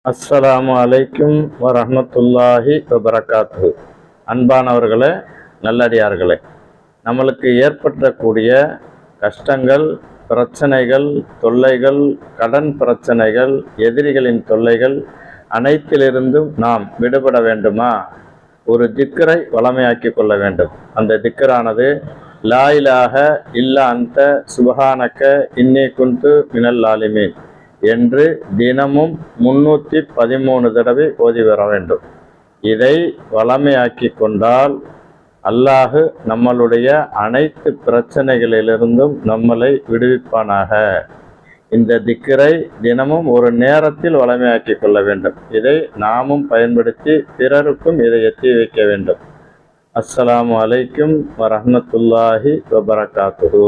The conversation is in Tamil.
அஸ்ஸலாமு அலைக்கும் வரஹ்மத்துல்லாஹி வபரகாத்துஹு. அன்பானவர்களே, நல்லடியார்களே, நம்மளுக்கு ஏற்படக்கூடிய கஷ்டங்கள், பிரச்சனைகள், தொல்லைகள், கடன் பிரச்சனைகள், எதிரிகளின் தொல்லைகள் அனைத்திலிருந்தும் நாம் விடுபட வேண்டுமா? ஒரு திக்ரை வளமையாக்கி கொள்ள வேண்டும். அந்த திக்ரானது லா இலாஹ இல்லா அன்த சுபஹானக இன்னி குன்து மினல் லாலிமீன் என்று தினமும் 313 தடவை ஓதி வர வேண்டும். இதை வளமையாக்கி கொண்டால் அல்லாஹு நம்மளுடைய அனைத்து பிரச்சனைகளிலிருந்தும் நம்மளை விடுவிப்பானாக. இந்த திக்ரை தினமும் ஒரு நேரத்தில் வளமையாக்கி கொள்ள வேண்டும். இதை நாமும் பயன்படுத்தி பிறருக்கும் இதை எத்தி வைக்க வேண்டும். அஸ்ஸலாமு அலைக்கும் வரஹ்மத்துல்லாஹி வபரகாத்துஹு.